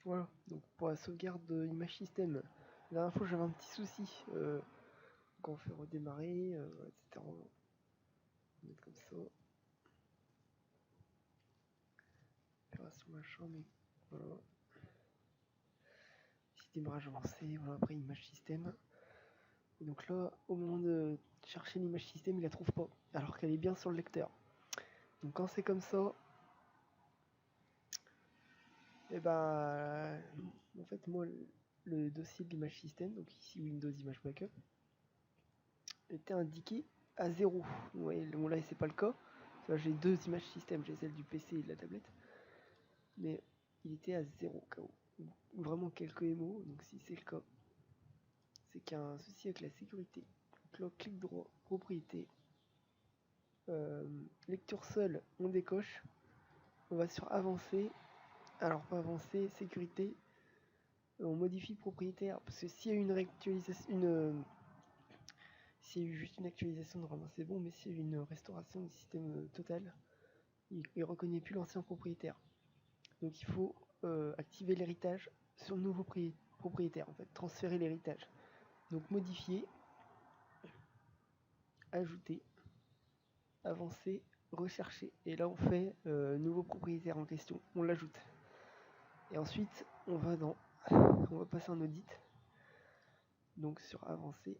Voilà, donc pour la sauvegarde de image système, la dernière fois j'avais un petit souci. Quand on fait redémarrer, etc. On va mettre comme ça. Opération machin, mais voilà. Ici démarrage avancé, voilà, après image système. Et donc là, au moment de chercher l'image système, il la trouve pas, alors qu'elle est bien sur le lecteur. Donc quand c'est comme ça, et ben en fait moi le dossier de l'image système, donc ici Windows Image Backup, était indiqué à 0. Vous voyez, bon là c'est pas le cas. J'ai deux images système, j'ai celle du PC et de la tablette. Mais il était à 0 KO. Vraiment quelques émaux, donc si c'est le cas, c'est qu'il y a un souci avec la sécurité. Donc là, clic droit, propriété. Lecture seule, on décoche. On va sur avancer. Alors pas avancer, sécurité. On modifie propriétaire, parce que s'il y a eu une réactualisation, s'il y a eu juste une actualisation, normalement c'est bon, mais s'il y a eu une restauration du système total, il reconnaît plus l'ancien propriétaire. Donc il faut activer l'héritage sur le nouveau propriétaire, en fait, transférer l'héritage. Donc modifier, ajouter, avancer, rechercher. Et là on fait nouveau propriétaire en question, on l'ajoute. Et ensuite on va passer en audit. Donc sur avancer,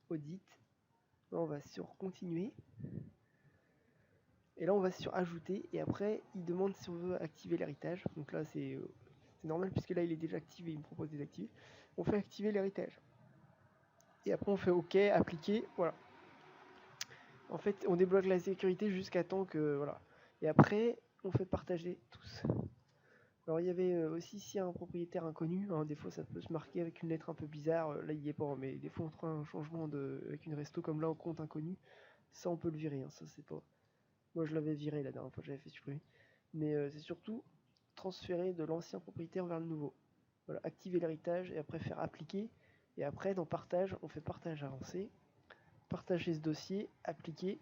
audit, là on va sur continuer. Et là on va sur ajouter et après il demande si on veut activer l'héritage. Donc là c'est normal puisque là il est déjà activé, il me propose de désactiver. On fait activer l'héritage. Et après on fait OK, appliquer, voilà. En fait on débloque la sécurité jusqu'à temps que voilà. Et après on fait partager tous. Alors il y avait aussi s'il y a un propriétaire inconnu, hein, des fois ça peut se marquer avec une lettre un peu bizarre, là il y est pas, mais des fois on trouve un changement avec une resto comme là au compte inconnu, ça on peut le virer, hein, ça c'est pas. Moi je l'avais viré la dernière fois, j'avais fait supprimer. Mais c'est surtout transférer de l'ancien propriétaire vers le nouveau. Voilà, activer l'héritage et après faire appliquer. Et après dans partage, on fait partage avancé, partager ce dossier, appliquer.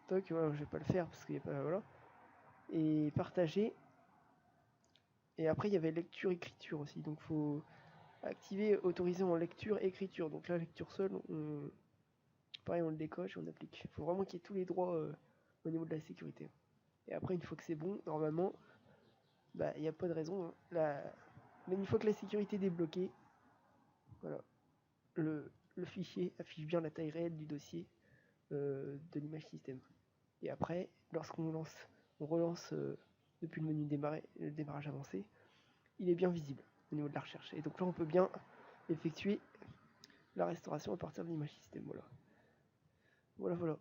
Toc, voilà, je vais pas le faire parce qu'il n'y a pas. Voilà. Et partager. Et après il y avait lecture écriture aussi. Donc faut activer autoriser en lecture écriture. Donc la lecture seule, pareil on le décoche et on applique. Il faut vraiment qu'il y ait tous les droits au niveau de la sécurité. Et après une fois que c'est bon, normalement, bah il n'y a pas de raison. Hein. Mais une fois que la sécurité est débloquée, voilà, le fichier affiche bien la taille réelle du dossier de l'image système. Et après, lorsqu'on relance depuis le menu le démarrage avancé, il est bien visible au niveau de la recherche. Et donc là, on peut bien effectuer la restauration à partir de l'image système. Voilà. Voilà.